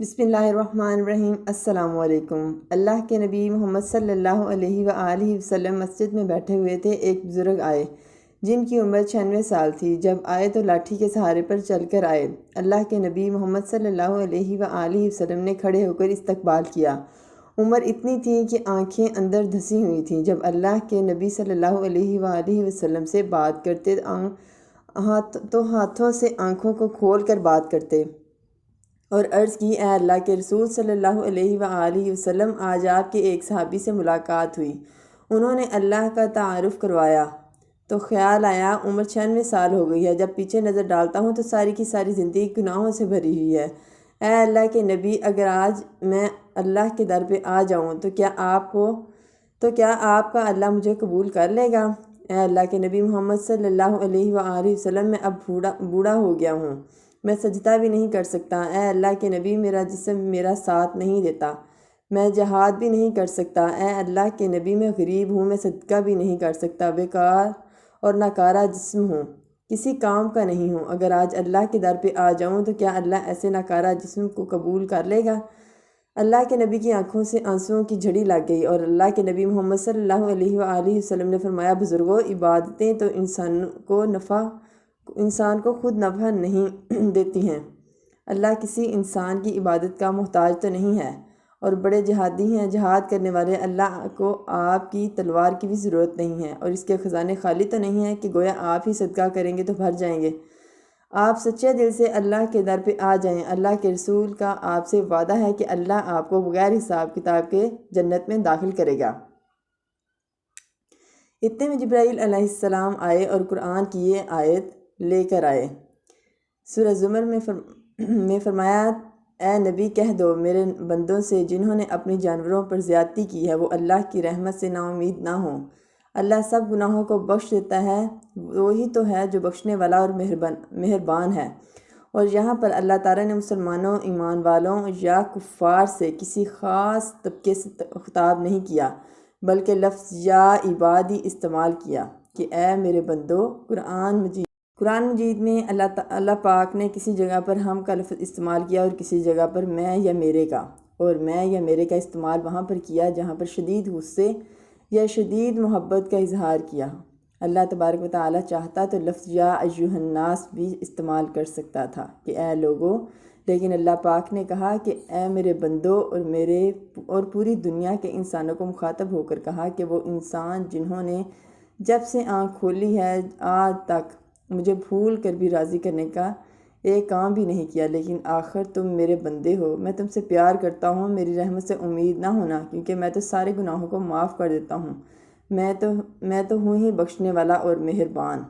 بسم اللہ الرحمن الرحیم۔ السلام علیکم۔ اللہ کے نبی محمد صلی اللہ علیہ وآلہ وسلم مسجد میں بیٹھے ہوئے تھے۔ ایک بزرگ آئے جن کی عمر 96 سال تھی۔ جب آئے تو لاٹھی کے سہارے پر چل کر آئے۔ اللہ کے نبی محمد صلی اللہ علیہ وآلہ وسلم نے کھڑے ہو کر استقبال کیا۔ عمر اتنی تھی کہ آنکھیں اندر دھسی ہوئی تھیں۔ جب اللہ کے نبی صلی اللہ علیہ وآلہ وسلم سے بات کرتے تو ہاتھوں سے آنکھوں کو کھول کر بات کرتے اور عرض کی، اے اللہ کے رسول صلی اللہ علیہ وآلہ وسلم، آج آپ کے ایک صحابی سے ملاقات ہوئی۔ انہوں نے اللہ کا تعارف کروایا تو خیال آیا عمر 96 سال ہو گئی ہے۔ جب پیچھے نظر ڈالتا ہوں تو ساری کی ساری زندگی گناہوں سے بھری ہوئی ہے۔ اے اللہ کے نبی، اگر آج میں اللہ کے در پہ آ جاؤں تو کیا آپ کا اللہ مجھے قبول کر لے گا؟ اے اللہ کے نبی محمد صلی اللہ علیہ وآلہ وسلم، میں اب بوڑھا ہو گیا ہوں، میں سجدہ بھی نہیں کر سکتا۔ اے اللہ کے نبی، میرا جسم میرا ساتھ نہیں دیتا، میں جہاد بھی نہیں کر سکتا۔ اے اللہ کے نبی، میں غریب ہوں، میں صدقہ بھی نہیں کر سکتا، بیکار اور ناکارہ جسم ہوں، کسی کام کا نہیں ہوں۔ اگر آج اللہ کے در پہ آ جاؤں تو کیا اللہ ایسے ناکارہ جسم کو قبول کر لے گا؟ اللہ کے نبی کی آنکھوں سے آنسوؤں کی جھڑی لگ گئی اور اللہ کے نبی محمد صلی اللہ علیہ وآلہ وسلم نے فرمایا، بزرگوں، عبادتیں تو انسان کو خود نفع نہیں دیتی ہیں۔ اللہ کسی انسان کی عبادت کا محتاج تو نہیں ہے، اور بڑے جہادی ہیں، جہاد کرنے والے۔ اللہ کو آپ کی تلوار کی بھی ضرورت نہیں ہے، اور اس کے خزانے خالی تو نہیں ہیں کہ گویا آپ ہی صدقہ کریں گے تو بھر جائیں گے۔ آپ سچے دل سے اللہ کے در پہ آ جائیں۔ اللہ کے رسول کا آپ سے وعدہ ہے کہ اللہ آپ کو بغیر حساب کتاب کے جنت میں داخل کرے گا۔ اتنے میں جبرائیل علیہ السلام آئے اور قرآن کی یہ آیت لے کر آئے۔ سورہ زمر میں فرمایا، اے نبی کہہ دو میرے بندوں سے جنہوں نے اپنی جانوروں پر زیادتی کی ہے، وہ اللہ کی رحمت سے نا امید نہ ہوں۔ اللہ سب گناہوں کو بخش دیتا ہے، وہی تو ہے جو بخشنے والا اور مہربان ہے۔ اور یہاں پر اللہ تعالیٰ نے مسلمانوں، ایمان والوں یا کفار سے کسی خاص طبقے سے خطاب نہیں کیا، بلکہ لفظ یا عبادی استعمال کیا کہ اے میرے بندو۔ قرآن مجید میں اللہ پاک نے کسی جگہ پر ہم کا لفظ استعمال کیا اور کسی جگہ پر میں یا میرے کا، اور میں یا میرے کا استعمال وہاں پر کیا جہاں پر شدید غصے یا شدید محبت کا اظہار کیا۔ اللہ تبارک و تعالیٰ چاہتا تو لفظ یا ایھا الناس بھی استعمال کر سکتا تھا کہ اے لوگو، لیکن اللہ پاک نے کہا کہ اے میرے بندو، اور پوری دنیا کے انسانوں کو مخاطب ہو کر کہا کہ وہ انسان جنہوں نے جب سے آنکھ کھولی ہے آج تک مجھے بھول کر بھی راضی کرنے کا ایک کام بھی نہیں کیا، لیکن آخر تم میرے بندے ہو، میں تم سے پیار کرتا ہوں، میری رحمت سے امید نہ ہونا، کیونکہ میں تو سارے گناہوں کو معاف کر دیتا ہوں، میں تو ہوں ہی بخشنے والا اور مہربان۔